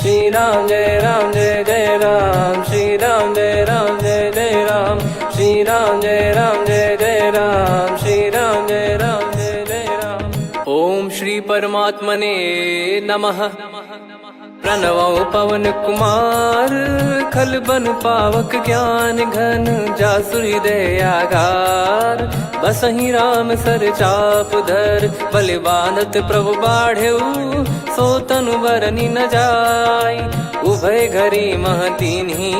श्री राम जय जय राम, श्री राम जय जय राम, श्री राम जय जय राम, श्री राम जय जय राम। ओम श्री परमात्मने नमः। प्रणवो पवन कुमार, खल बन पावक ज्ञान घन, जासु हृदय आगार। बसहि राम सर चाप धर, बल बांधत प्रभु बाढ़ेऊ, सो तनु बरनि न जाय। उभय घरी मह दीन्ही,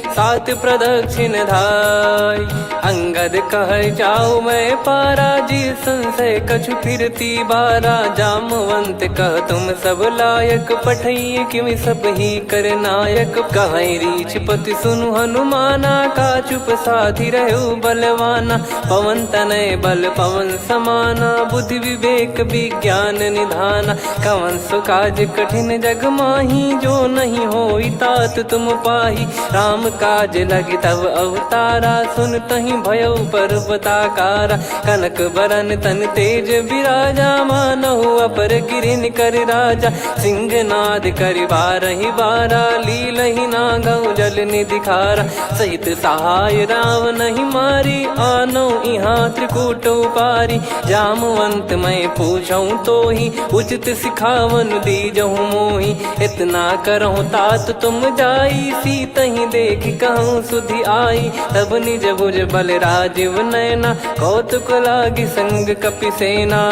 सात प्रदक्षिण धाय। अंगद कह जाऊ मैं पारा, जी संशय कछु फिरती बारा। जामवंत कह तुम सब लायक, पठई किमि सब ही कर नायक। कहीं रीछ पति सुनु हनुमाना, का चुप साधि रहु बलवाना। पवन तनय बल पवन समाना, बुद्धि विवेक विज्ञान निधाना। कवन सो काज कठिन जग माही, जो नहीं होई तात तुम पाही। राम काज लगी तब अवतारा, सुन तहि भयउ पर्वताकारा। कनक बरन तन तेज बिराजा, मानहु अपर गिरिन कर राजा। सिंहनाद करि बारहि बारा, लीलहि नागौ जल निधि खारा। सहित सहाय रावण ही मारी, आनो इहाँ त्रिकूट उपारी। जामवंत मैं पूछऊँ तो ही, उचित सिखावन दीजहु मोहि। इतना करहु तात तुम जाई, सीतहि देख कहूँ सुधि आई। तब निज भुज बल राजीव नैना, कौतुक लागी संग कपिसेना।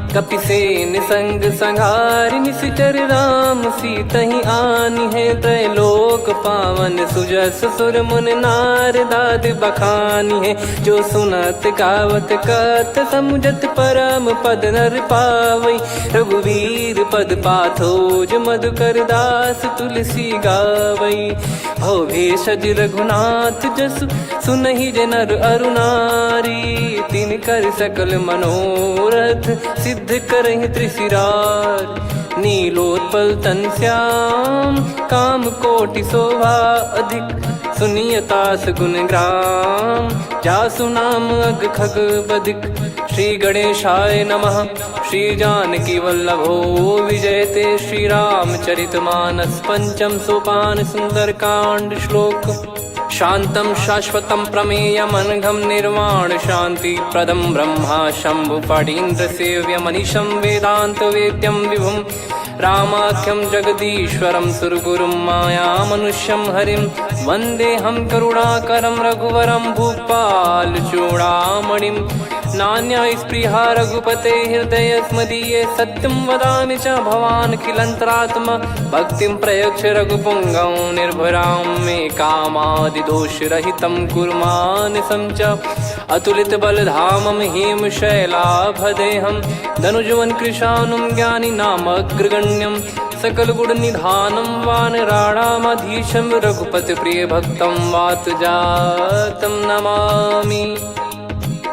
कपिसेन संग संहारि, निशिचर राम सीतहि आनि है। त्रैलोक पावन सुजस सुर मुन नार, दाद बखानी है। जो सुनत गावत कथ, समुझत परम पद नर पावई। रघुवीर पद पाथोज, मधुकर दास तुलसी गावई। भव भेषज रघुनाथ जसु, सुनहि जे नर अरु नारी। तिन कर सकल मनोरथ, सिद्ध करहि त्रिशिरार। नीलोत्पल तन श्याम, काम कोटि शोभा अधिक। सुनियतास गुण ग्राम, जासु नाम अग खग बदिक। श्री गणेशाय नमः। श्री जानकी वल्लभो विजयते, श्री रामचरित मानस। पंचम सोपान सुंदरकांड श्लोक। शांतं शाश्वतं प्रमेयमनघं, निर्वाण शांति प्रदं ब्रह्मा शंभु फणीन्द्र सेव्यमनिशं। वेदांत वेद्यं विभुं रामाख्यं जगदीश्वरं, सुरगुरुं माया मनुष्यं हरिं। वन्देऽहं करुणाकरं रघुवरं, भूपाल चूडामणिं। नान्या स्पृहा रघुपते हृदय स्मदीये, सत्यं वदामि च भवान् खिलन्तरात्मा। भक्तिं प्रयच्छ रघुपुङ्गं, निर्भरां मे कामादिदोषरहितं कुर्मानसं च। अतुलित बलधामं हेमशैलाभदेहं, धनुजवन कृशानुं ज्ञानी नामग्रगण्यं। सकल गुण निधानं वानराणामधीशं, रघुपति प्रिय भक्तं वात जातं नमामि।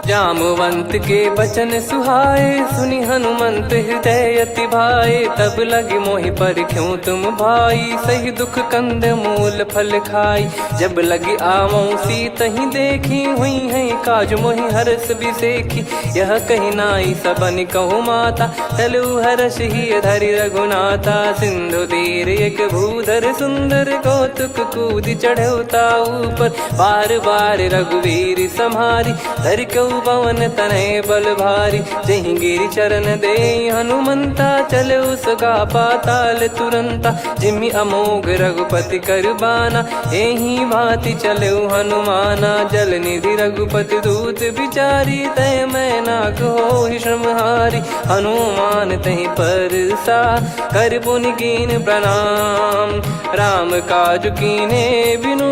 जामवंत के बचन सुहाए, सुनि हनुमंत हृदय अति भाए। तब लगे मोहि परख्यूं तुम भाई, सही दुख कंद मूल फल खाई। जब लगे आवऊं सीतहि देखी, हुई है काज मोहि हरस बिसेखी। यह कही नाई सबन कहु माता, चलु हरष ही धरि रघुनाथा। सिंधु तीर एक भूधर सुंदर, कौतुक कूदि चढ़ौता ऊपर। बार बार रघुवीर सम्हारी, धरि कऊ पवन तनय बल भारी। जहि गिरि चरण दे हनुमंता, चले उसका पाताल तुरंता। जिमि अमोघ रघुपति कर बाना, एहि भांति चले हनुमाना। जल निधि रघुपति दूत बिचारी, तय मैं नाक होहि श्रमहारी। हनुमान तहि परसा, कर पुनि कीन प्रणाम। राम काज कीने बिनु,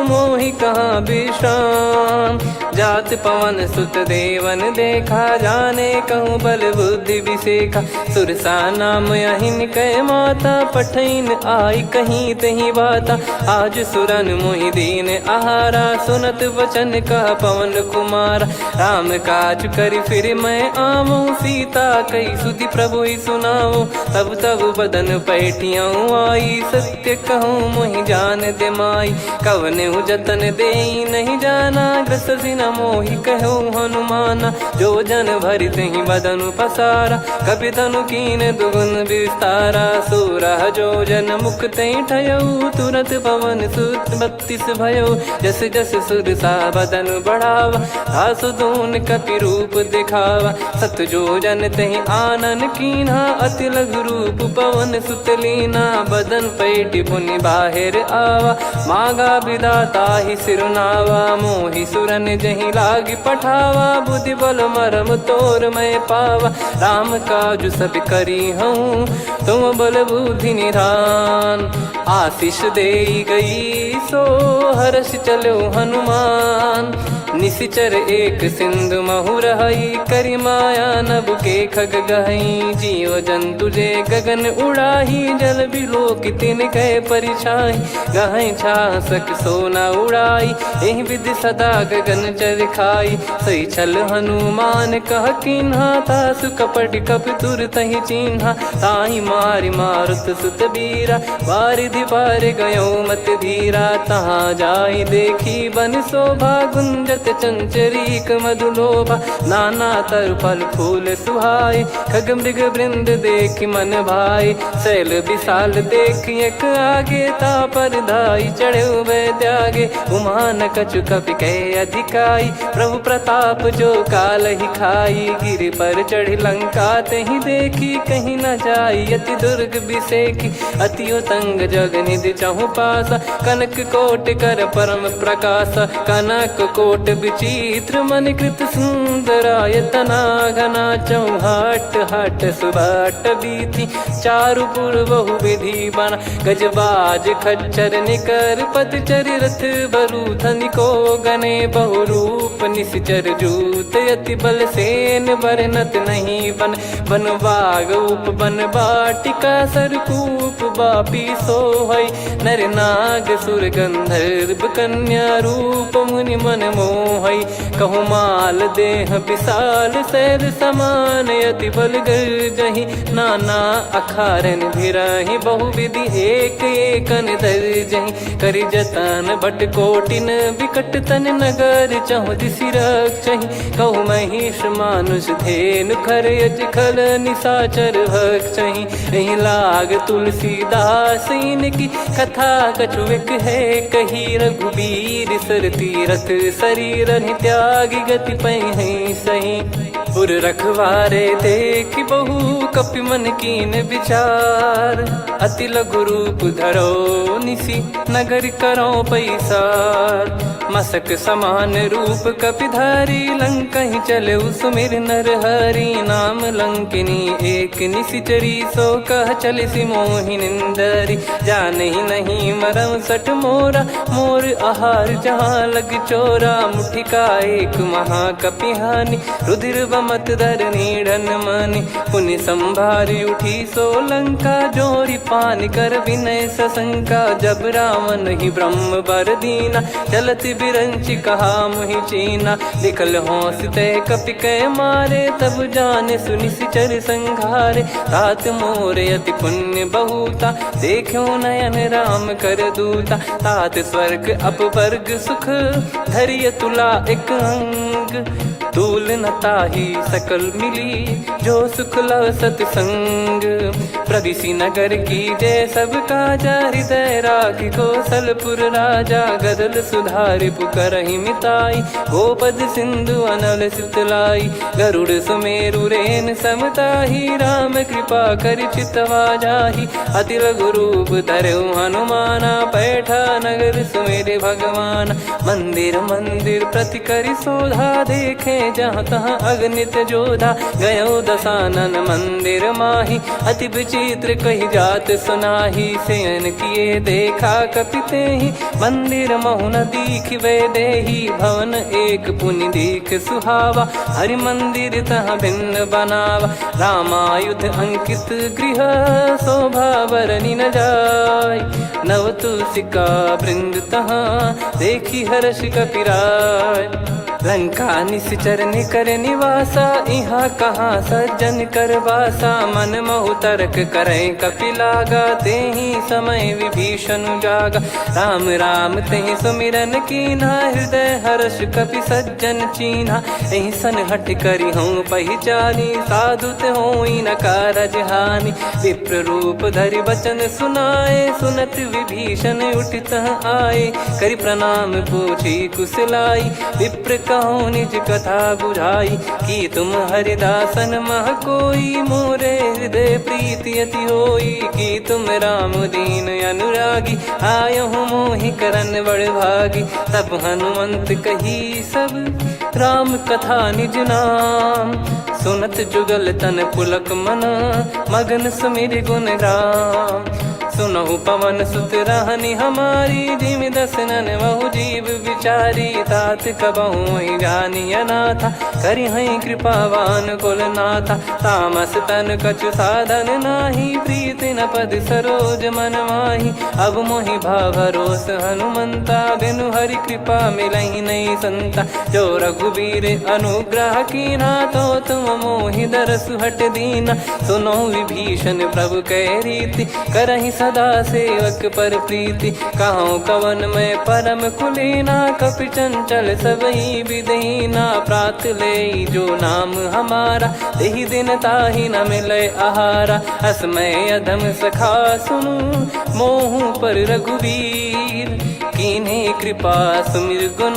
मोहि कहाँ विश्राम। जात पवन सुत देवन देखा, जाने कहूँ बल बुद्धि विसेखा। सुरसा नाम अहिन कै माता, पठैन आई कहीं तहीं बाता। आज सुरन मोहि दीन आहारा, सुनत वचन कह पवन कुमारा। राम काज करि फिर मैं आवऊं, सीता कई सुधि प्रभु ही सुनाऊं। तब तब बदन पैठियाँ आई, सत्य कहूँ मोहि जान दे माई। कवने जतन दे नहीं जाना, ग्रसि न मोहि कहो हनुमाना। जो जन भरि तहि बदनु पसारा, कपि तनु कीन दुगुन विस्तारा। सोरह जो जन मुख तहि ठयऊ, तुरत पवन सुत 32 भयऊ। जस जस सुर सा बदन बढ़ावा, आसु दून कपि रूप दिखावा। सत जो जन तहि आनन कीन्हा, अति लघु रूप पवन सुत लीना। बदन पैटि पुनि बाहिर आवा, मागा विधाता ही सिरुनावा। मोहि सुरन जहि लागी पठावा, बुद्धि बल मरम तोर मैं पावा। राम काजु सब करी हूँ, तुम बल बुद्धि निधान। आशीष देई गई सो हर्ष चलो हनुमान। निशिचर एक सिंधु महु रहई, करि माया नभ के खग गहई। जीव जंतु जे गगन उड़ाही, जल बिलोक तिन कह परिछाई। गहई छासक सोना उड़ाई, एहि विधि सदा गगन चर खाई। सही छल हनुमान कह कीन्हा, तासु कपट कपि तुर तहि चिन्हा। ताहि मारि मारुत सुत बीरा, वारिधि पार गयो मत धीरा। तहाँ जाई देखी बन शोभा, गुंजत चंचरीक मधुलोभा। नाना तर फल फूल सुहाई, खग मृग वृंद देखि मन भाई। शैल विशाल देखि एक आगे, तापर धाई चढ़े वै त्यागे। उमा न कछु कपि कह अधिकाई, प्रभु प्रताप जो काल ही खाई। गिरि पर चढ़ी लंका तहि देखी, कहीं न जाई अति दुर्ग बिसेकी। अति उतंग जग निधि चहु पासा, कनक कोट कर परम प्रकाशा। कनक कोट विचित्र मन कृत सुंदरायतना। घना चौहाट हाट सुबाट बीती, चारुपुर बहु विधि बना। गजबाज खच्चर निकर पतचर, रथ बरु धनिको गने। बहु रूप निशिचर जूत, अति बल सेन बरनत नहीं बन। बन बाग उप बन बाटिका, सरकूप बापी सोहई। नर नाग सुर गंधर्व कन्या, रूप मुनि मन मोहई। कहु माल देह विशाल, शैल समान अति बल गर्जहि। नाना अखारन भिरहि, बहु विधि एक एकन दर्जहि। करि जतन बट कोटिन, विकट तन नगर चहु दिसि रक्षहि। कहु महिष मानुष धेनु, खर यज खल निशाचर भक्षहि। एहि लाग तुलसीदास इनकी, कथा कछु एक है कही। रघुबीर सर तीरथ शरीर, त्यागी गति पै सही। उर रखवारे देखि बहु, कपि मन कीन विचार। अति लघु रूप धरो निसी, नगर करो पैसार। मसक समान रूप कपि धारी, लंकहि चले सुमिर नर हरि। नाम लंकिनी एक निशिचरी, सो कह चलिसि मोहि निंदरी। जानहि नहीं मरम सठ मोरा, मोर आहार जहाँ लग चोरा। मुठिका एक महाकपि हानि, रुधिर बमत धरनी ढन मानि। पुनि संभारी उठी सो लंका, जोरी पान कर विनय सशंका। जब रावण ही ब्रह्म बर दीना, चलति बिरंचि कहा मुहि चीना। लिखल होंस ते कपि कै मारे, तब जाने सुनि सिचर संघारे। तात मोर अति पुण्य बहुता, देखो नयन राम कर दूता। तात स्वर्ग अपवर्ग सुख, धरिय तुला एक अंग। तूल न ताहि सकल मिली, जो सुख लव सतसंग। प्रदिशि नगर की जय सब काजा, हृदय राखि कौशलपुर राजा। गदल सुधारि पुकारहि मिताई, गोपद सिंधु अनल सितलाई। गरुड़ सुमेरु रेन समताहि, राम कृपा करि चितवा जाहि। अति लघु रूप धरऊ हनुमाना, पैठा नगर सुमेरे भगवान। मंदिर मंदिर प्रति करि शोधा, देखे जहाँ तहाँ अगणित जोधा। गयो दशानन मंदिर माही, अति विचित्र कही जात सुनाही। शयन किए देखा कपि तेहि, मंदिर महु न दीख वे देही। भवन एक पुनि दीख सुहावा, हरि मंदिर तहाँ भिन्न बनावा। रामायुध अंकित गृह, शोभा बरनि न जाय। नव तुलसी का वृंद तहाँ, देखी हर्ष कपिराय। लंका निश्चर निकर निवासा, इहाँ कहाँ सज्जन कर वासा। मन महु तर्क करें कपिलागा, तेहि समय विभीषण जागा। राम राम तेहि सुमिरन कीन्हा, हृदय हर्ष कपि सज्जन चीन्हा। एहि सन हट करी हूँ पहिचानी, साधु ते होई न कारज हानि। विप्र रूप धरि बचन सुनाए, सुनत विभीषण उठित आए। करि प्रणाम पूछी कुशलाई, विप्र कहो निज कथा बुझाई। कि तुम हरिदासन मह कोई, मोरे हृदय प्रीति अति होई। कि तुम राम दीन अनुरागी, आयहु मोहि करन बड़ भागी। तब हनुमंत कही सब राम कथा निज नाम, सुनत जुगल तन पुलक मना, मगन सुमिर गुण राम। सुनहु पवन सुत रहनी हमारी, जिमि दसनन महु जीव विचारी। तात कबहु ही जानी अनाथा, करि हई कृपावान कुल नाथा। तामस तन कछु साधन नाही, प्रीति न पद सरोज मन माही। अब मोहि भाव भरोस हनुमंता, बिनु हरि कृपा मिलहि नहीं संता। जो रघुबीर अनुग्रह कीना, तो तुम मोहि दरसु हट दीना। सुनो विभीषण प्रभु कह रीति, करहि सदा सेवक पर प्रीति। कहूँ कवन में परम कुलीना, कपि चंचल सबई विदहीना। प्रात ले जो नाम हमारा, तेहि दिन ताहि न मिले आहारा। असमय अधम सखा सुनु, मोहु पर रघुवीर। कीन्हे कृपा सुमिर गुण,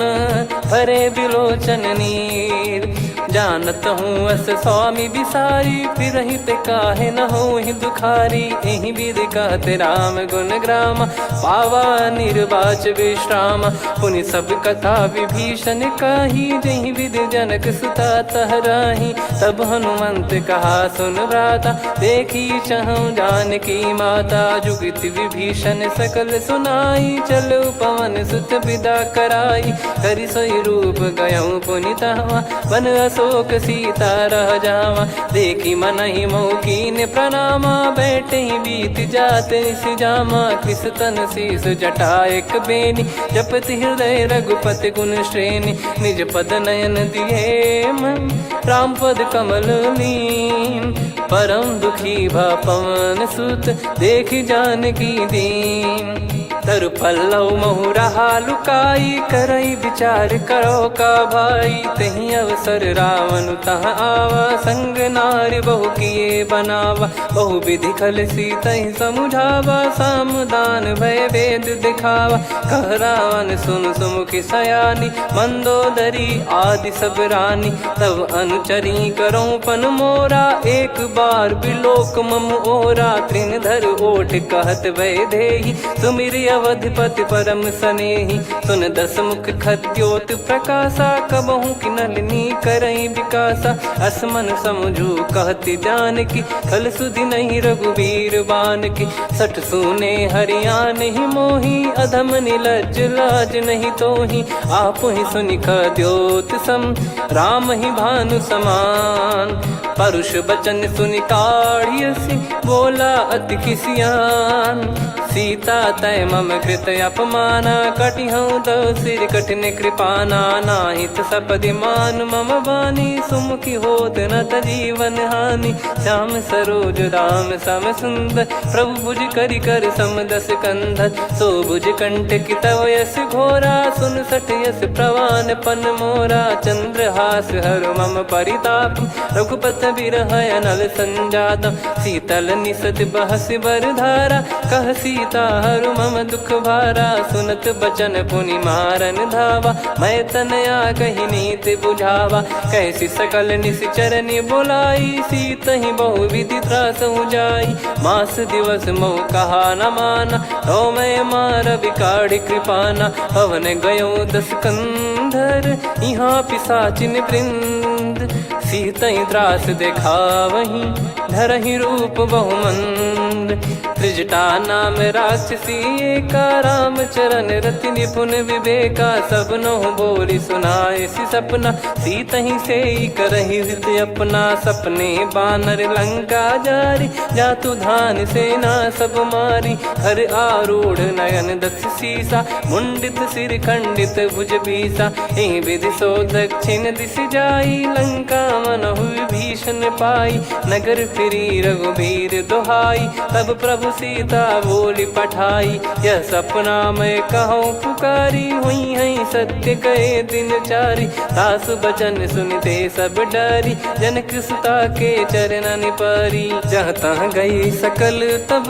भरे बिलोचन नीर। जानत हूँ अस स्वामी बिसारी, फिरहित काहे न होहि दुखारी। एहि विधि कहते राम गुण ग्राम, पावा निर्वाच विश्राम। पुनि सब कथा विभीषण काही, जहि विधि जनक सुता तहराही। तब हनुमंत कहा सुन भ्राता, देखी चहु जानकी माता। जुगित विभीषण सकल सुनाई, चलो पवन सुत विदा कराई। करि सोई रूप गयऊँ पुनितवा, बन अशोक सीता रह जावा। देखी मनहि मोह कीन्ह प्रणामा, बैठे ही बीत जात निस जामा। कृस तन शीस जटा एक बेनी, जपति हृदय रघुपति गुण श्रेणी। निज पद नयन दिए मन, राम पद कमल लीन। परम दुखी भा पवन सुत, देखि जानकी दीन। तरु पल्लव महु रहा लुकाई, करई विचार करो का भाई। तही अवसर रावण तहाँ आवा, संग नारी बहु किए बनावा। बहु विधि खल सीतहि समुझावा, सामदान भय वेद दिखावा। कह रावण सुन सुमुखी सयानी, मंदोदरी आदि सब रानी। तब अनुचरी करो पन मोरा, एक बार बिलोक मम ओरा। तृण धर ओठ कहत भय देहि, सुमिरि अवधिपति परम सनेहि। सुन दस मुख खद्योत प्रकाशा, कबहु कि नलिनी करई विकासा। असमन समझू कहति जानकी, खल सुधि नहीं रघुबीर बानकी। सठ सूने हरियाण ही मोही, अधम निलज्ज लाज नहीं तोही। आप ही सुनि खद्योत सम, राम ही भानु समान। परुष बचन सुनि काढ़ियसि, बोला अति किसियान। सीता तय मम कृत अपमाना, कटिहऊँ तो सिर कठिन कृपाना। नाहित सपदि मान मम बानी, सुमुखी होत न जीवन हानि। श्याम सरोज राम सम सुंदर, प्रभु भुज करि कर सम दस कंधर। सो भुज कंठ की तव यस घोरा, सुन सठ यस प्रवान पन मोरा। चंद्रहास हर मम परिताप, रघुपत बिरह अनल संजात। शीतल निसत बहस बर धारा, कह सीता हरु मम दुख भारा। सुनत बचन पुनि मारन धावा, मैं तनया कही नीति बुझावा। कैसी सकल निश्चरनि बुलाई, सीतहि बहु विधि त्रासहु जाई। मास दिवस मोह कहा न माना, तो मैं मार बिकाढ़ कृपाना। हवन गयो दस कंधर, यहाँ पिशाचिन वृंद। सीतहि त्रास देखावहीं, धरहि रूप बहुमंद। त्रिजटा नाम राक्षसी एका, राम चरण रति निपुण विवेका। सब नोह बोली सुनाए सी सपना, सीत ही से करही हित अपना। सपने बानर लंका जारी, जातु धान सेना सब मारी। हर आरूढ़ नयन दक्ष सीसा, मुंडित सिर खंडित भुज बीसा। एहि विधि सो दक्षिण दिश जाई, लंका मनहु विभीषण पाई। नगर फिरी रघुबीर दुहाई, तब प्रभु सीता बोली पठाई। यह सपना मैं कहूँ पुकारी, हुई है सत्य कहे दिन चारी। सासु बचन सुनते सब डरी, जनक सुता के चरण परी। जहाँ तहाँ गई सकल तब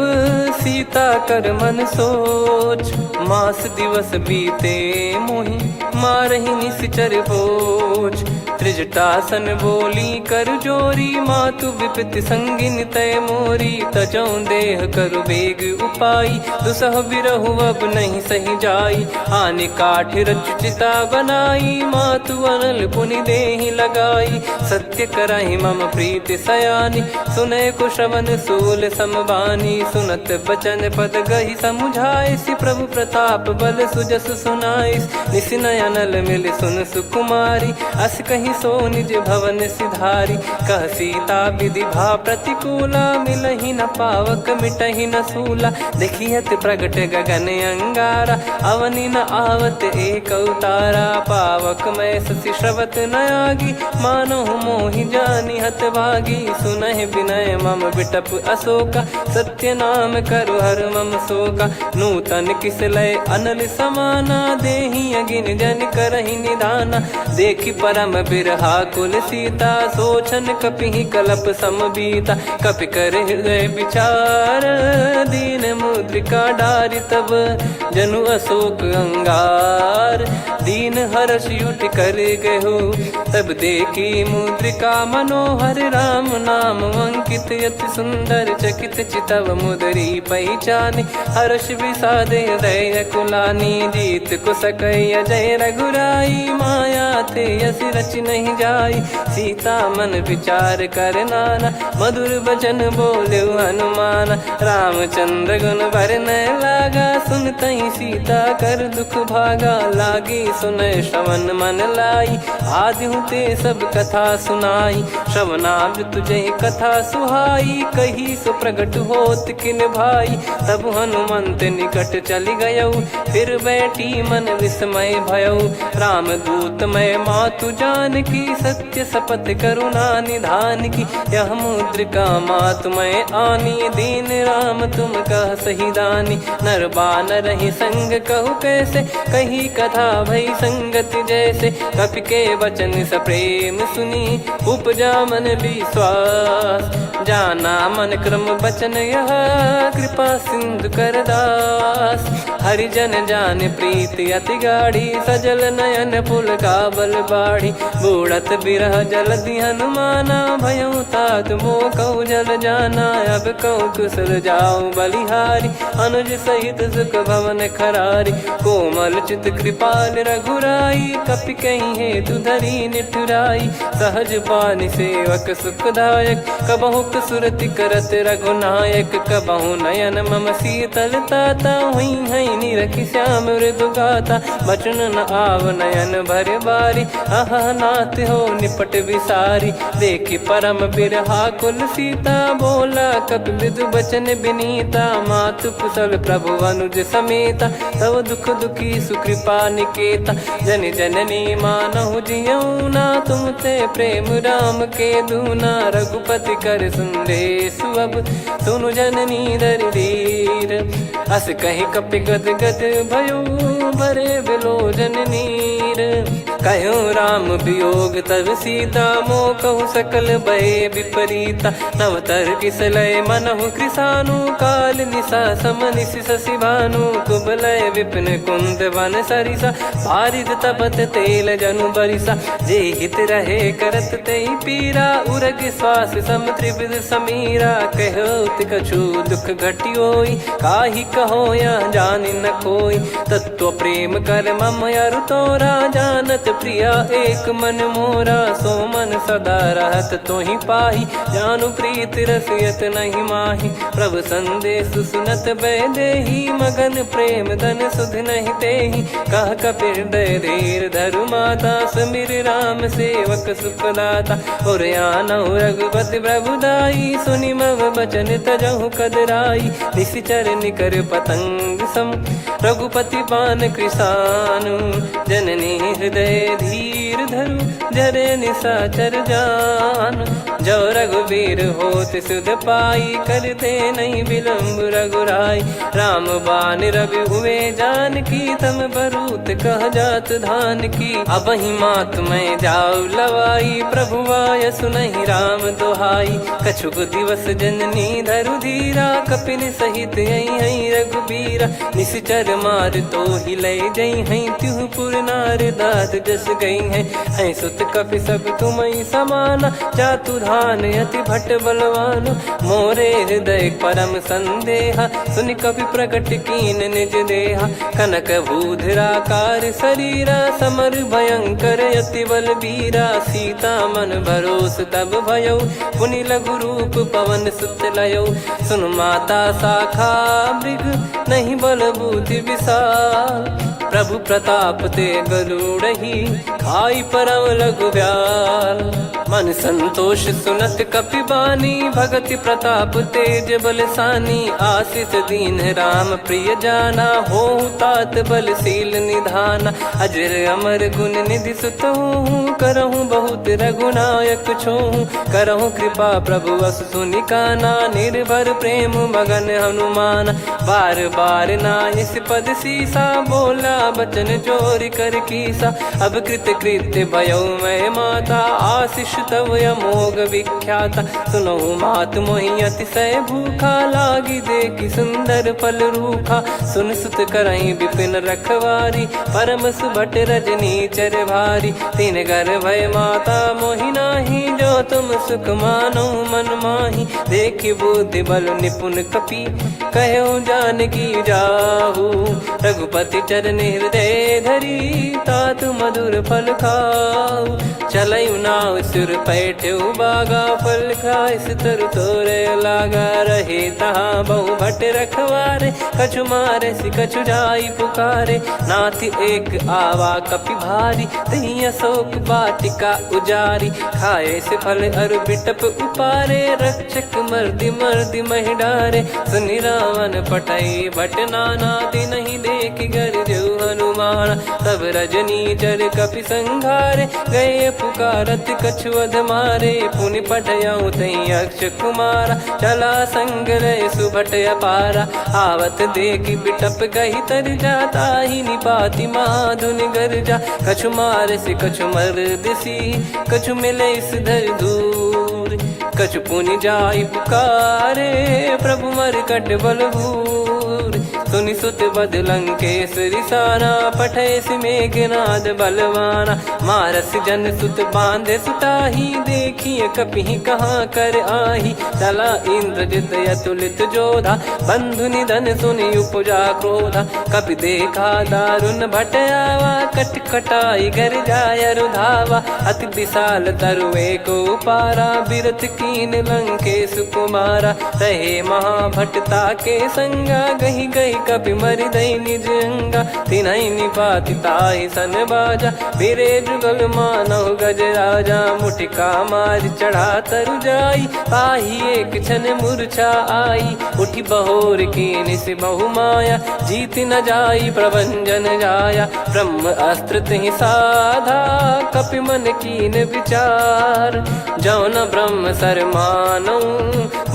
सीता कर मन सोच। मास दिवस बीते मोहि मारहि निश्चर भोज। त्रिजटासन बोली कर जोरी, मातु विपति संगिन तय मोरी। तजौ देह करु बेग उपाई, दुसह बिरहु अब नहीं सही जाई। आने काठ रचिता बनाई, मातु अनल पुनि देहि लगाई। सत्य कराहि मम प्रीति सयानी, सुनै को श्रवण सूल समबानी। सुनत बचन पद गहि समुझाए, सि प्रभु प्रताप बल सुजस सुनाइस। निस नयनल मिल सुन सुकुमारी, अस कहि सो निज भवन सिधारी। कह सीता विधि भा प्रतिकूला, मिलहि न पावक मिटहि न सूला। देखियत प्रगट गगन अंगारा, अवनि न आवत एक अवतारा। पावक मैं ससि श्रवत न आगी, मानो मोहि जानि हत भागी। सुनहि विनय मम बिटप अशोका, सत्य नाम करु हर मम शोका। नूतन किस लय अनल समाना, देहि अगिन जन करहि निधाना। देखि परम बिरहा कुल सीता, सोचन कपिहि कलप समबीता। कपि कर हृदय विचार, दीन मुद्रिका डारि तब। जनु अशोक अंगार, दीन हर्ष युट कर गहु। तब देखी मुद्रिका मनोहर, राम नाम अंकित अति सुंदर। चकित चितव मुदरी पहचानी, हर्ष विषाद हृदय कुलानी। जीत को सकय अजय रघुराई, माया ते यस रच नहीं जाई। सीता मन विचार कर नाना, मधुर वचन बोले हनुमान। रामचंद्र गुण बरनय लागा, सुनतहि सीता कर दुख भागा। लागी सुनय श्रवण मन लाई, आदिहु ते सब कथा सुनाई। श्रवणाब तुझे कथा सुहाई, कही सो प्रगट होत किन भाई। तब हनुमंत निकट चली गयौ, फिर बैठी मन विस्मय भयौ। राम दूत मैं मातु जान की, सत्य शपथ करुणा निधान की। यह मुद्रिका मातु मैं आनी, दीन राम तुम कह सही दानी। नर बानर ही संग कहु कैसे, कही कथा भई संगति जैसे। कपि के वचन सप्रेम सुनी, उपजा मन विश्वास। जाना मन क्रम बचन यह, कृपा सिंधु कर दास। हरिजन जान प्रीति अति गाढ़ी, सजल नयन पुल काबल बाढ़ी। बूढ़त बिरह जलधि हनुमाना, भयउ तात मोह कहु जल जाना। अब कहु कुशल जाऊ बलिहारी, अनुज सहित सुख भवन खरारी। कोमल चित कृपाल रघुराई, कपि कहीं हेतु धरी निठुराई। सहज पानि सेवक सुखदायक, कबहु सुरति करत रघुनायक। कबहु नयन मम शीतल ताता, हुई है निरखि श्याम मृदु गाता। बचन न आव नयन भर बारी, अह नाथ हो निपट विसारी। देखि परम बिरहा कुल सीता, बोला कपि मृदु बचन बिनीता। मातु कुशल प्रभु अनुज समेता, तव दुख दुखी सुकृपा निकेता। जन जननी मानहु जियऊ ना, तुम ते प्रेम राम के दूना। रघुपति कर सुंदेशु अब, सुनु जननी दर धीर। अस कहि कपि गद गद भयो, भरे बिलोचन नीर। कहूँ राम वियोग तब सीता, मोह कहूँ सकल भय विपरीता। नवतर किसलय मनहु कृसानु, काल निशा समनिश शशि भानु। कुबलय विपिन कुंद वन सरिसा, पारिद तपत तेल जनु बरिसा। जे हित रहे करत ते पीरा, उरग श्वास सम त्रिविध समीरा। कहत कछु दुख घटियोई, काहि कहो या जानि न कोई। तत्व प्रेम कर मम अरु तोरा, जानत प्रिया एक मन मोरा, सो मन सदा रहत तो ही पाही। जानु प्रीत रसियत नहीं माही, प्रभु संदेश सुनत बैदेही। मगन प्रेम धन सुध नहीं तेही, कह कपिर दय धीर धरु माता। समीर राम सेवक सुखदाता, और आनौ रघुपति प्रभुदाई। सुनि मम बचन तजहु कदराई, निशिचर निकर पतंग सम। रघुपति पान कृसानु, जननी हृदय धीर धरु। जरे निशाचर जान, जो रघुवीर होत सुध पाई। करते नहीं विलम्ब रघुराई, राम बान रवि हुए जानकी। तम बरूत कह जात धान की, अब ही मात मैं जाऊ लवाई। प्रभु आय सुनहि राम दुहाई, कछुक दिवस जननी धरु धीरा। कपिन सहित यही रघुबीरा, निश्चर मार तो ही लय जई हैं। त्युह पुर नार दात जस गई हैं, सुत कपि सब तुमई समाना। जातु धान अति भट बलवान, मोरे हृदय परम संदेहा। सुनि कपि प्रकट कीन निज देहा, कनक भूधराकार शरीरा। समर भयंकर अति बल बीरा, सीता मन भरोस तब भयो। पुनि लघु रूप पवन सुत लयो, सुन माता शाखा मृग नहीं बल बुद्धि विशाल। प्रभु प्रताप ते गरुड़ही, खाई परम लघु ब्याल। मन संतोष सुनत कपि बानी, भगति प्रताप तेज बलसानी। आशीष दीन राम प्रिय जाना, होहु तात बलशील निधाना। अजर अमर गुण निधि सुतहु, करहु बहुत रघुनायक छोहु। करहु कृपा प्रभु अस सुनि काना, निर्भर प्रेम मगन हनुमान। बार बार नायस पद सीसा, बोला बचन चोरी कर कीसा। अब कृत कृत्य भयो मैं माता, आशीष तव अमोघ विख्याता। सुनहु मात मोहि अतिशय भूखा, लागी देखी सुंदर फल रूखा। सुन सुत करहीं विपिन रखवारी, परम सुभट रजनी चर भारी। तीन घर भय माता मोहि नाही, जो तुम सुख मानो मन माही। देखि बुद्धि बल निपुण कपि, कहो जानकी जाहू। रघुपति चरण हृदय धरी, तात मधुर फल खाऊ। चलऊ नाव सुर पैठ्यु बागा, फल खाइस तरु तोरे लागा। रहे तहाँ बहु भट रखवारे, कछु मारे सि कछु जाई पुकारे। नाथ एक आवा कपि भारी, तही अशोक वाटिका उजारी। खाए से फल अर बिटप उपारे, रक्षक मर्दि मर्दि महि डारे। सुनि रावण पटई भट नाना, तिनहि देख गर जो हनुमान। तब रजनी चर कपि संघारे, गए पुकारत कछु अध मारे। पुनि पटयऊ तई अक्ष कुमारा, चला संग रय सुभट अपारा। आवत देखि बिटप कही तर जाता, ही निपाति माधुनि गर्जा। कछु मार से कछु मर दिसी, कछु मिले इस धर दूर। कछु पुनि जाई पुकारे, प्रभु मर कट बलभूर। सुनि सुत बद लंकेश्वरी साना, पठय सि मेघनाद बलवाना। मारस जन सुत बांधे सुताही, देखिए कपि कहाँ कर आही। चला इंद्रजित अतुलित जोधा, बंधु निधन सुनि उपजा क्रोधा। कपि देखा दारुण भट आवा, कट कटाई घर जाय रुधावा। अति विशाल तरुए को पारा, बिरथ कीन लंकेश कुमारा। रहे महाभटता के संगा, गही गही कपि मरि दई निज अंगा। तिन्हि निपाति ताहि सन बाजा, बिरे जुगल मानव गज राजा। मुटिका मार चढ़ा तरु जाई, पाही एक क्षण मूर्छा आई। उठी बहोर कीन से बहु माया, जीत न जाई प्रभंजन जाया। ब्रह्म अस्त्र तिहि साधा, कपि मन कीन विचार। जौ न ब्रह्म सर मानौ,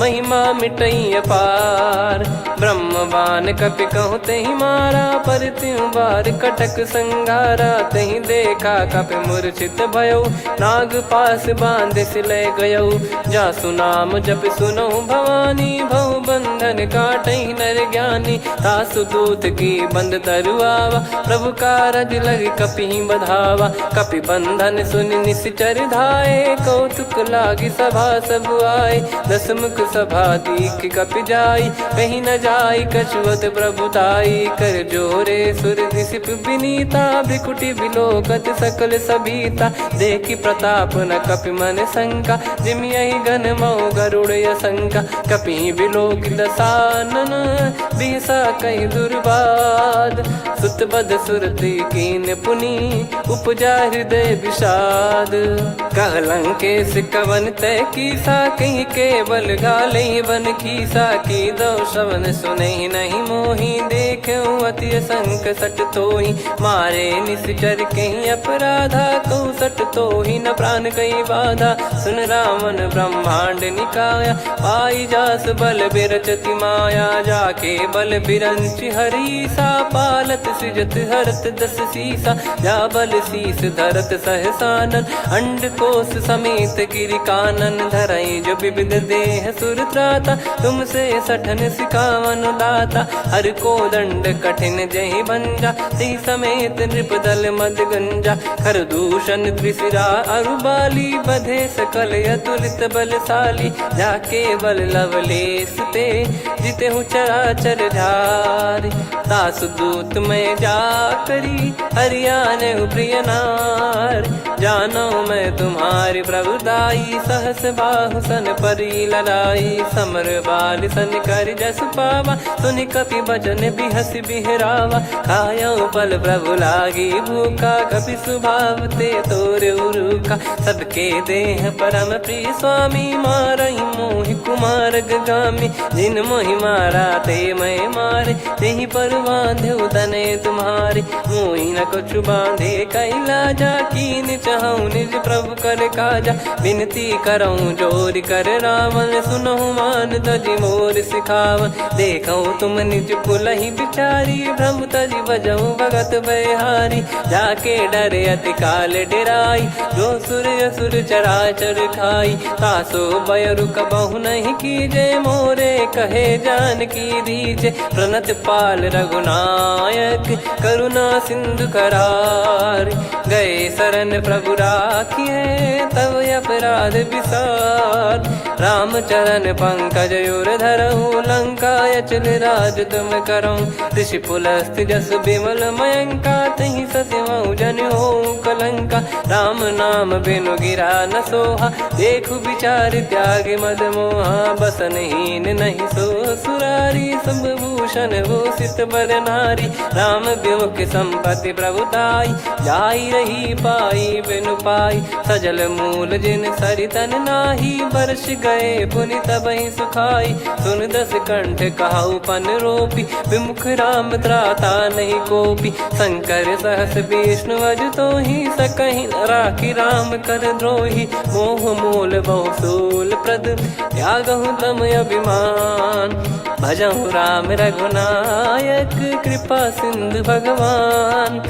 महिमा मिटई अपार। ब्रह्म बान कपि कहु तहि मारा, पर त्यों बार कटक संगारा। तहि देखा कपि मूर्छित भयो, नाग पास बांध सिलय गयो। जासु नाम जप सुनहु भवानी, भव बंधन काटहि नर ज्ञानी। तासु दूत की बंद तरुआवा, प्रभु कारज लग कपि बधावा। कपि बंधन सुनि निश्चर धाये, कौतुक लागी सभा सब आए। दस मुख सभा दीख कपि जाई, कहीं न जाई कछुअत प्रभुताई कर जोरे सुर दिसिप विनीता भ्रिकुटी बिलोकत सकल सबीता देखी प्रताप न कपि मन शंका जिमि यही गण मऊ गरुड़ असंका कपि बिलोक दसानन बिहसा कहीं दुर्बाद सुत बद सुरति कीन पुनी उपजा हृदय विषाद कहलंकेश कवन तय कीसा कहीं केवल गाले बन कीसा की दो श्रवण सुने नहीं मोही देखे अति संक सट तोही मारे निश्चर कहीं अपराधा कहूँ सट तोही न प्राण कहीं बाधा सुन रावण ब्रह्मांड निकाया पाई जास बल बिरचति माया जाके बल बिरंच हरीसा पालत सृजत हरत दस सीसा जा बल शीस धरत सहसानन अंड कोश समेत गिरि कानन धरई जो विविध देह सुर त्राता तुमसे सठन सिखावन दाता हर को दंड कठिन जहि बंजा ती समेत नृपदल मद गंजा खर दूषण त्रिशिरा अरुबाली बधे सकल अतुलित बलशाली जाके बल लवलेस ते जिते हूँ चराचर झारी दास दूत में जा करी हरियाने प्रिय नार जानो मैं तुम्हारी प्रभुदाई सहस बाहु सन परी लड़ाई समर बाल सन कर जस पावा सुनि कपि भजन बिहस बिहरावा खायो पल प्रभु लागी भूखा कपि स्वभाव ते तोर उरुका सबके देह परम प्रिय स्वामी मारई मोहि कुमार गामी जिन मोहि मारा ते मैं मारे तेहि पर बांधे उदने तुम्हारे मोहि न कुछ बांधे कैला जा कीन चाहूं निज प्रभु कर काजा विनती करऊं जोर कर रावण सुनहु मान तजि मोर सिखावन देखऊं तुम निज कुलहि बिचारी भ्रम तजि बजऊं भगत बहारी जाके डरे अति काल डेराई जो सुर असुर चराचर खाई तासो बयरु कबहु नहीं कीजे मोरे कहे जान की दीजे प्रणत पाल रघुनायक करुणा सिंधु करार गए शरण प्रभु राखिए तब अपराध विसार राम चरण पंकज उर धरहु लंका अचल राज तुम करऊं ऋषि पुलस्त जस विमल मयंका तहि ससिमऊ जन हो कलंका राम नाम बिनु गिरा न सोहा देखु विचार त्याग मद मोहा बसनहीन नहीं सो सुरारी सब भूषण भूषित बर नारी राम विमुख संपत्ति प्रभुताई जाई रही पाई बिनु पाई सजल मूल जिन सरितन नाही वर्ष गए पुनि तबहि सुखाई सुन दस कंठ कहाऊ पन रोपी विमुख राम त्राता नहीं कोपी शंकर सहस विष्णु अज तो ही सकहि राखी राम कर द्रोही मोह मूल बहुसूल प्रद त्यागहु तम अभिमान भजहु राम रघुनायक कृपा सिंधु भगवान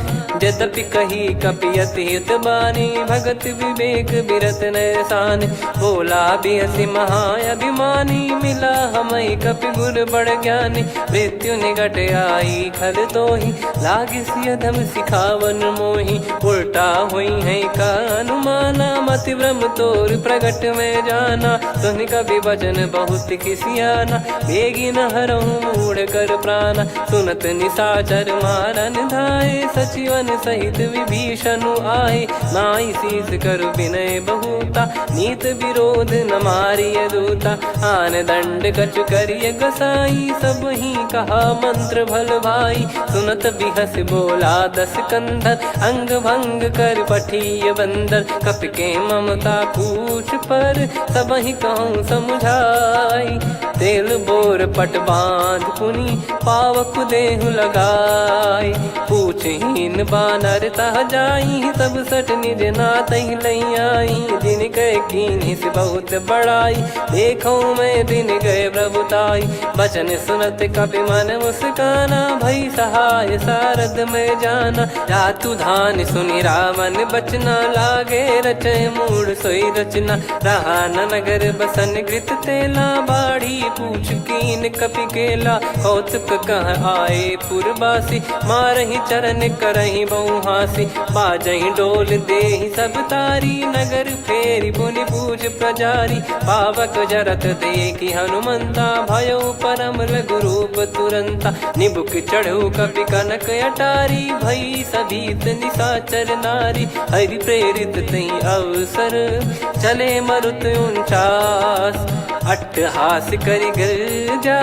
यद्यपि कही कपियति हित बानी भगत विवेक बिरत नैसान बोला बिहसी महाअभिमानी मिला हमई कपि गुर बड़ ज्ञानी मृत्यु निकट आई खल तो ही लागिस यधम सिखावन मोही उल्टा हुई है का अनुमाना मति ब्रह्म तोर प्रगट में जाना सुन कभी वचन बहुत किसियाना बेगी न हरहु मूढ़ कर प्राणा सुनत निशाचर मारन धाये सचिवन सहित विभीषणु आए नाई शीस कर विनय बहुता नीत विरोध न मारिय दूता आन दंड कछु करिय गसाई सब ही कहा मंत्र भल भाई सुनत बिहस बोला दस कंधर अंग भंग कर पठिय बंदर कपि के ममता पूछ पर सब ही कहूँ समझाई तेल बोर पट बांध पुनि पावक देहु लगाई पूछहीन बानर तह जाई तब सट निज नाथ लई आई दिन गए कीन्ही से बहुत बड़ाई देखो मैं दिन गए प्रभुताई बचन सुनत कपि मन मुस्काना भई सहाय सारद में जाना जातु धान सुनि रावण बचना लागे रचय मूड सोई रचना रहा न नगर बसन कृत तेला बाड़ी पूछ कीन कपि केला, कौतुक कह आए पुरबासी, मारहि चरण करहि बहु हासी, बाजहि डोल देहि सब तारी, नगर फेरी पुनि पूज प्रजारी, पावक जरत देखि हनुमंता, भयो परम लघु रूप तुरंता, निबुक चढ़ऊ कपि कनक अटारी, भई सभीत निशाचर नारी, हरि प्रेरित तई अवसर, चले मरुत 49, अट्टहास करि गर्जा,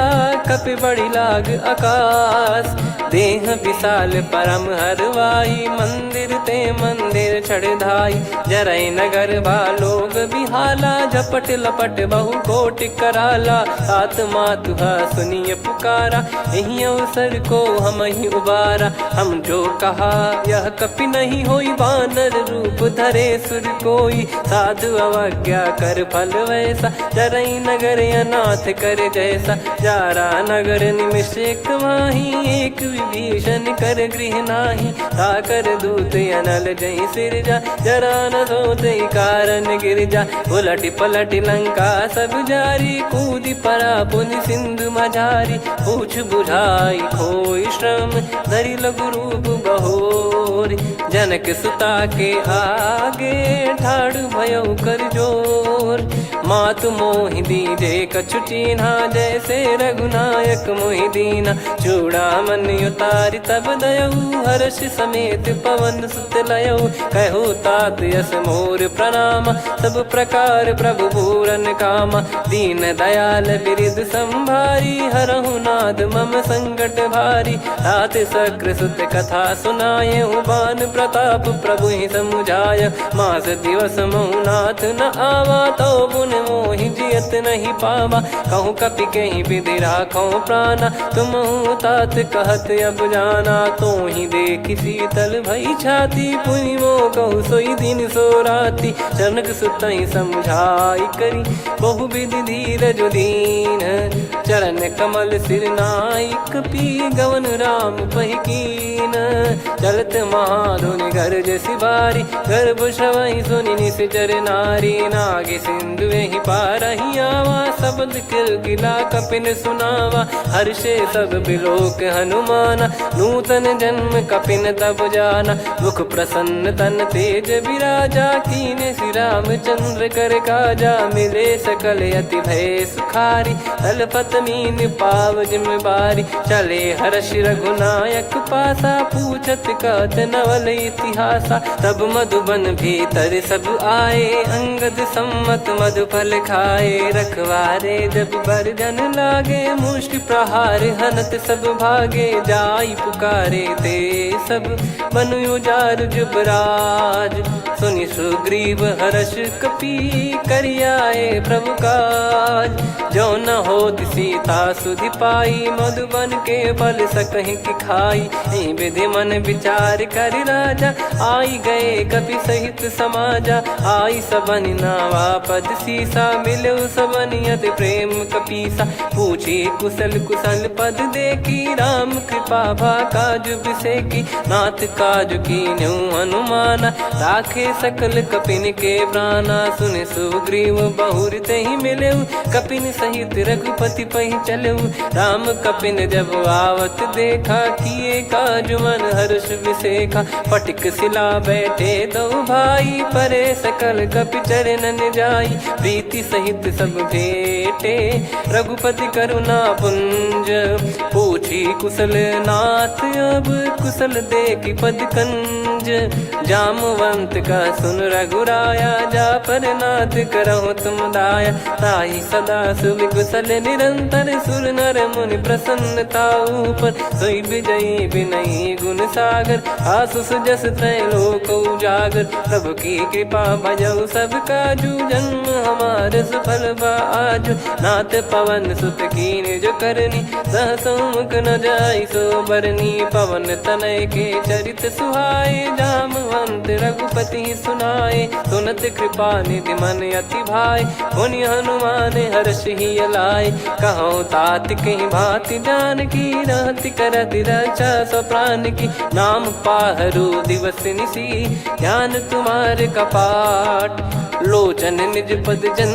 कपि बड़ी लाग आकाश, देह विशाल परम हरवाई, मंदिर ते मंदिर चढ़धाई, जरई नगर बालोग बिहाला, झपट लपट बहु कोटि कराला, सात मातुहा सुनिय पुकारा, यही अवसर को हम ही उबारा, हम जो कहा यह कपि नहीं होई, वानर रूप धरे सुर कोई, साधु अवज्ञा कर फल वैसा, जरई नगर अनाथ कर जैसा, जारा नगर निमिष एक माही, एक विभीषण कर गृह नाही, ताकर दूत अनल जय सिरजा, जरा न सोते कारण गिरजा, उलट पलट लंका सब जारी, कूदी परा पुनि सिंधु मझारी, पूछ बुझाई खोई श्रम, धरि लघु रूप बहोरी, जनक सुता के आगे, ठाड़ भयो कर जोर, मातु मोहि दीजे कछु चीन्हा, जैसे रघुनायक मोहि दीना, चूड़ामन उतारि तब दयऊ, हर्ष समेत पवन सुत लयऊ, कहो तात यस मोर प्रणाम, सब प्रकार प्रभु पूरन कामा, दीन दयाल बिरिद संभारी, हरहु नाद मम संकट भारी, तात सक्र सुत कथा सुनाये, बान प्रताप प्रभु ही समुझाय, मास दिवस महु नाथ न आवा, तो पुन मोहि जियत नहीं पावा, कहूँ कपि कहीं विधि राखो प्राणा, तुम तात कहत अब जाना, तो ही देखी शीतल भई छाती, पुनि मो कहु सोई दिन सो राती, जनक सुतहि समझाई करी, बहु विधि धीरज दीन, चरण कमल सिर नाई, कपि गवन राम पहि कीन, चलत महाधुनि गर्ज सिबारी, गर्भ श्रवहि सुनि निश्चर नारी, नागे सिंधु ही पारहि आवा, शब्द किलकिला कपिन सुनावा, हर्षे सब बिलोक हनुमाना, नूतन जन्म कपिन तब जाना, मुख प्रसन्न तन तेज विराजा, कीने श्री रामचंद्र कर काजा, मिले सकल अति भय सुखारी, तलपत मीन पाव जिम बारी, चले हर्ष रघुनायक पासा, पूछत कहत नवल इतिहासा, तब मधुबन भीतर सब आए, अंगद सम्मत मधुफल खाए, रखवारे जब बरजन लागे, मुष्टि प्रहार हनत सब भागे, जाई पुकारे ते सब बन उजार जुबराज, सुनि सुग्रीव हर्ष कपि करियाए प्रभु काज, जो न होत सीता सुधि पाई, मधुबन के फल सकहि कि खाई, विधि मन विचार कर राजा, आई गए कपि सहित समाजा, आई सबन नावा पद सीसा, मिलो सबनियत प्रेम कपीसा, पूछी कुशल कुशल पद देखी, राम कृपा भा काज बिसेकी, नाथ काज कीन्हु हनुमाना, राखे सकल कपिन के प्राणा, सुन सुग्रीव बहुर तहि मिलेऊ, कपिन सहित रघुपति पहि चलेऊ, राम कपिन जब आवत देखा, किए काज मन हर्ष विसेखा, फटिक सिला बैठे दो भाई, परे सकल कपि चरणन जाई, प्रीति सहित सब भेटे, रघुपति करुणा पुंज, पूछी कुशल नाथ अब कुशल देखि पद कंज, जामवंत का सुन रघुराया, जा पर नाथ करहु तुम दाया, ताहि सदा सुभि कुशल निरंतर, सुर नर मुनि प्रसन्नता ऊपर, सोई विजयी विनयी गुण सागर, आसु सुजस त्रैलोक उजागर, प्रभु की कृपा भजऊ सब काजू, जन्म हमार सफल बा आजु, नाथ पवन सुत कीन जो करनी, सहसो मुख न जाई सो बरनी, पवन तनय के चरित सुहाए, जामवंत रघुपति सुनाए, सुनत कृपा निधि मन अति भाई, पुनि हनुमान हर्ष ही लाए, कहो तात कहीं भांति जान की, रहति करति रक्षा सो प्राण की, नाम पाहरू दिवस निसी, ज्ञान तुम्हारे कपाट, लोचन निज पद जन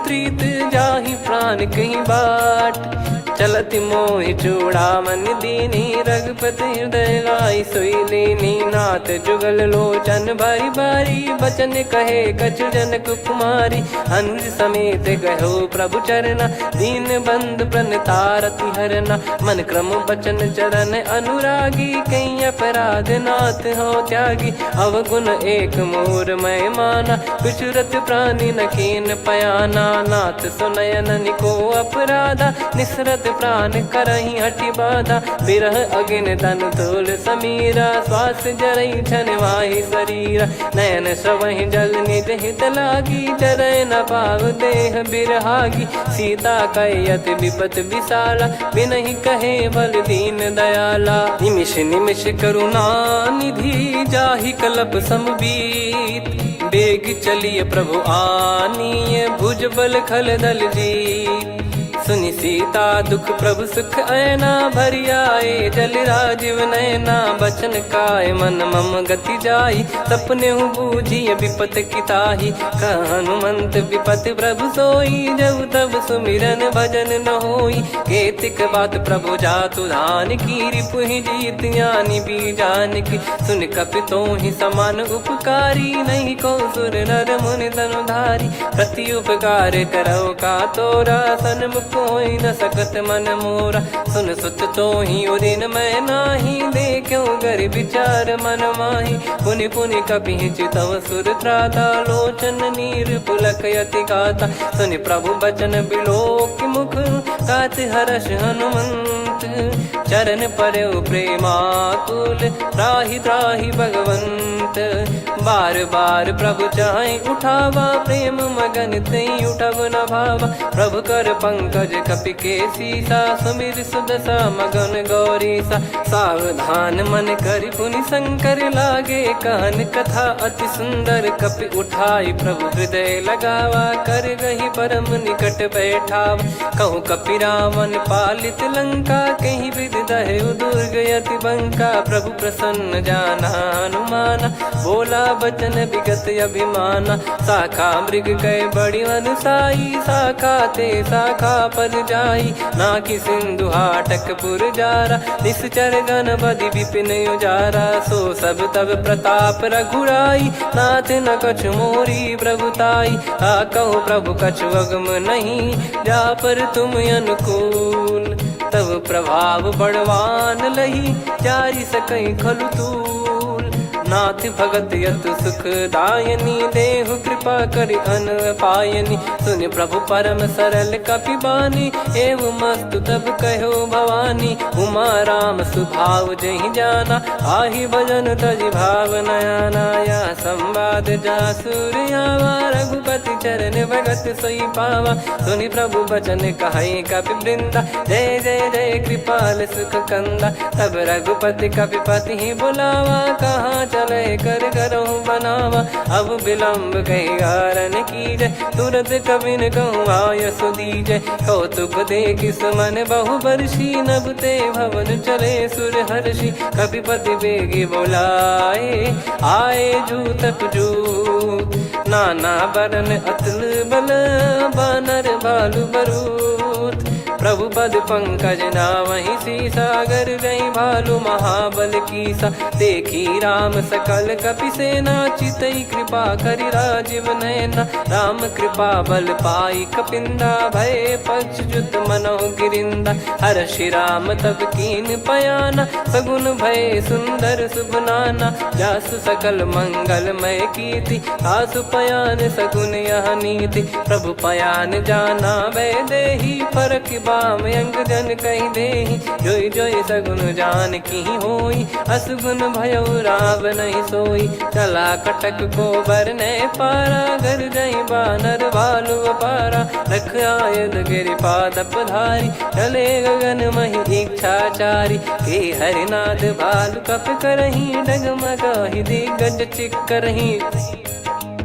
प्रीत जाहि प्राण कहीं बाट। चलत मोहि चूड़ामन दीनी रघुपति हृदय लाई सोई लीनी। नाथ जुगल लोचन बारी बारी बचन कहे कछु जनक कुमारी। अनुज समेत गयो प्रभु चरना दीन बंधु प्रणतारति हरना। मन क्रम बचन चरण अनुरागी कहीं अपराध नाथ हो त्यागी। अवगुण एक मोर मैं माना विचुरत प्राणी न कीन पयाना। नाथ सुनयन निको अपराधा निसरत प्राण करही हटि बाधा। बिरह अगिन तन तोल समीरा श्वास जरई छन माही शरीरा। नयन सवहि जल निज हित लागी जरय न पाव देह बिरहागी। सीता कयत विपत विशाला बिनहि कहे बल दीन दयाला। निमिष निमिष करुणा निधि जाहि कलप समबीत। बेग चलिए प्रभु आनीय भुज बल खल दल जीत। सुनि सीता दुख प्रभु सुख ऐना भरि आए जल राजीव नैना। बचन काय मन मम गति जाई सपने हूँ बूझिए विपत किताही। हनुमंत विपत प्रभु सोई जब तब सुमिरन भजन न होई। केतिक बात प्रभु जातु धान की रिपुहि जीत ज्ञानी बीजान की। सुन कपि तोहि समान उपकारी नहीं को सुर नर मुनि तनुधारी। प्रति उपकार करो का तोरा सन्मुख कोई न सकत मन मोरा। सुन सुत तो ही उदिन मैं नाही देखो गर विचार मन माही। पुनि पुनि कपि चितव सुर त्राता लोचन नीर पुलक यति गाता। सुनि प्रभु बचन बिलोक मुख गात हर्ष हनुमंत। चरण परयो प्रेमाकुल त्राहि त्राहि भगवंत। बार बार प्रभु चाहि उठावा प्रेम मगन तई उठब न भावा। प्रभु कर पंकज कपि के सीसा सुमिर सुदशा मगन गौरीसा। सावधान मन करि पुनि शंकर लागे कान कथा अति सुंदर। कपि उठाई प्रभु हृदय लगावा कर गही परम निकट बैठावा। कहूँ कपि रावण पालित लंका कहीं विद दहु दुर्ग यति बंका। प्रभु प्रसन्न जाना हनुमाना बोला बचन विगत अभिमाना। शाखा मृग गए बड़ी अनुसाई शाखा ते शाखा पर जाई। ना कि सिंधु हाटक पुर जारा निश्चर गण बदि विपिन उजारा। सो सब तब प्रताप रघुराई नाथ न कछु मोरी प्रभुताई। कहो प्रभु कछु अगम नहीं जा पर तुम अनुकूल। तब प्रभाव बड़वान लही जारी सकई खलु तूल। नाथ भगत यत सुख दायनी देहु कृपा करि अन पायनी। सुनि प्रभु परम सरल कपि बानी एवं मस्तु तब कहो भवानी। उमा राम सुभाव जहि जाना आहि भजन तजि भाव नयाना। या संवाद जासुर आवा रघुपति चरण भगत सोई पावा। सुनि प्रभु बचन कहै कपि वृंदा जय जय जय कृपाल सुख कंदा। तब रघुपति कपि पति ही बुलावा कहाँ चले कर करहु बनावा। अब विलम्ब कहीं कारण की जय तुरंत कवि न कहूँ आयस दीजय। कौतुक देख सुमन बहु बरसी नभ ते भवन चले सुर हर्षि। कपिपति बेगी बोलाए आए जूतप जूत। नाना बरन अतुल बल बानर बालु बरूत। प्रभु पद पंकज नावहि सीसागर गई भालु महाबल कीसा। देखी राम सकल कपि सेना चितई कृपा करि राजीव नयना। राम कृपा बल पाई कपिंदा भय पक्ष जुत मनोह गिरिंदा। हर्षि राम तब कीन पयाना सगुन भय सुंदर सुबनाना। जासु सकल मंगलमय कीर्ति आसु पयान सगुन यह नीति। प्रभु पयान जाना वै देहि फरक बाम अंग जन कहि देहि। जोई जोई सगुन जान की होई असगुन भयो राव नहीं सोई। चला कटक को बरने पारा घर जई बानर भालु अपारा। रख आयल गिरि पाद पधारी चले गगन महि इच्छाचारी। के हरिनाथ भालु कप करही डगमगाहि दिग्गज चिक्करही।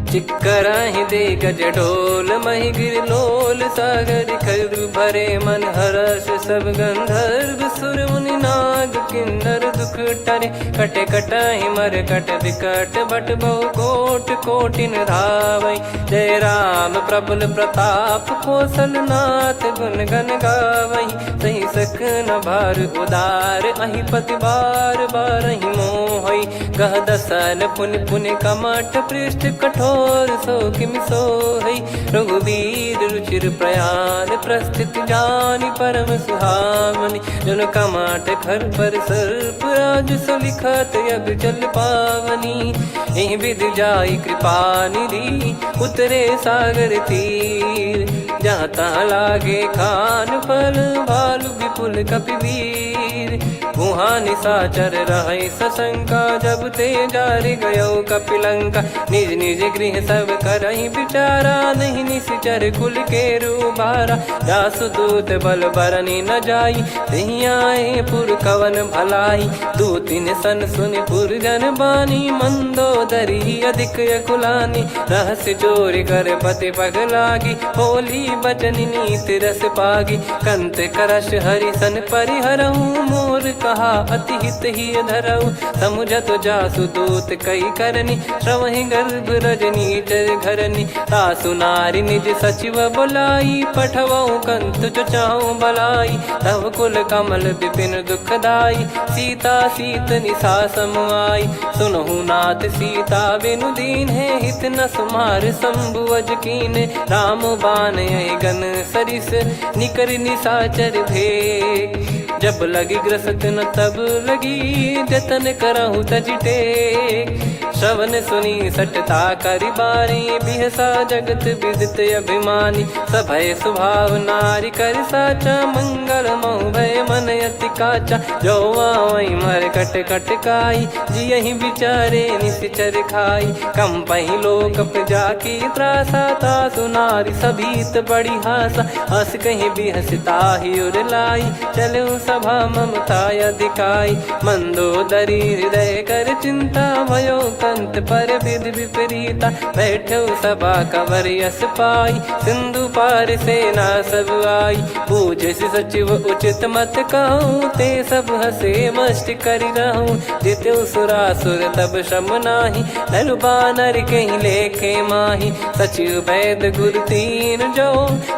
चिक्कराहि दे गज डोल महि गिर लोल सागर खरु भरे मन हर्ष सब गंधर्व सुर मुनि नाग किन्नर दुख टरे। कटे कटाहि मर कट विकट बट बहु कोट कोटिन धावई। जय राम प्रबल प्रताप कौशलनाथ गुण गण गावई। सही सक न भार उदार अहि पति बार बार ही मोहई। गह दसन पुन पुन कमठ पृष्ठ कठोर सो किम सोहई। रघुवीर रुचिर प्रयाण प्रस्थित जानि परम सुहावनी। जन कमठ खर पर सर्प राज सलिखत अब चल पावनी। एहि विध जाई कृपा निधि उतरे सागर तीर। जहाँ तहाँ लागे खान फल भालु विपुल कपिवीर। वहाँ निशाचर रहे सशंका जब ते जारि गयो कपिलंका। निज निज गृह सब करहि विचारा नहीं निश्चर कुल के रूबारा। जासु दूत बल बरनी न जाई तहि आए पुर कवन भलाई। दूतिन सन सुन पुर जन बानी मंदोदरी अधिक अकुलानी। रहस्य चोरी कर पति पग लागी होली बचन नीत रस पागी। कंत करश हरि सन परिहरहु मोर कहा अति हित ही धरऊ। समुझत जासु दूत कई करनी श्रवहि गर्भ रजनी चर घरनी। तासु नारी निज सचिव बुलाई पठवऊ कंत जो चाहू बलाई। तब कुल कमल विपिन दुखदाई सीता सीत निशा समुआई। सुनहु नाथ सीता बिनु दीन है हित न सुमार शंभुअज कीन। राम बान गन सरिस निकर निशाचर भेग। जब लगी ग्रसत न तब लगी जतन करहु तज टेक। श्रवण सुनी सटता करि बारी बिहसा जगत विदित अभिमानी। सभय स्वभाव नारी कर साचा मंगल मऊ भय मन अति काचा। जो आवई मर कट कट काई जियहि विचारे निश्चर खाई। कम पही लोक प्रजा की त्रासा तासु नारी सभीत बड़ी हासा। हस कहीं बिहसता ही उर लाई चलऊ सभा ममता अधिकाई। मंदोदरी हृदय कर चिंता भयो कंत पर विधि विपरीता। बैठो सभा कवर यस पाई सिंधु पार सेना सब आई। पूजे सचिव उचित मत कहूँ ते सब हसे मस्त करि रहूँ। जित्यु सुरासुर तब श्रम नाही नर बानर कहीं लेखे माही। सचिव वैद गुरु तीन जो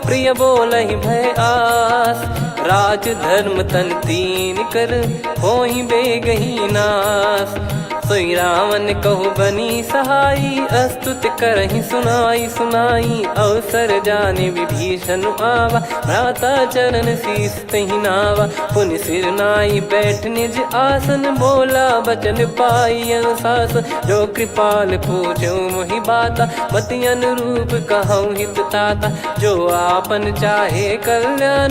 प्रिय बोलहि भय आस। राज धर्म तन तीन कर होहि बेगहि नास। सोई रावण कहु बनी सहाई अस्तुत करहि सुनाई सुनाई। अवसर जाने विभीषण आवा भ्राता चरण शीस तहि नावा। पुनि सिर नाई बैठ निज आसन बोला बचन पाई अनुशासन। जो कृपाल पूछो मोहि बाता मति अनुरूप कहूँ हित ताता। जो आपन चाहे कल्याण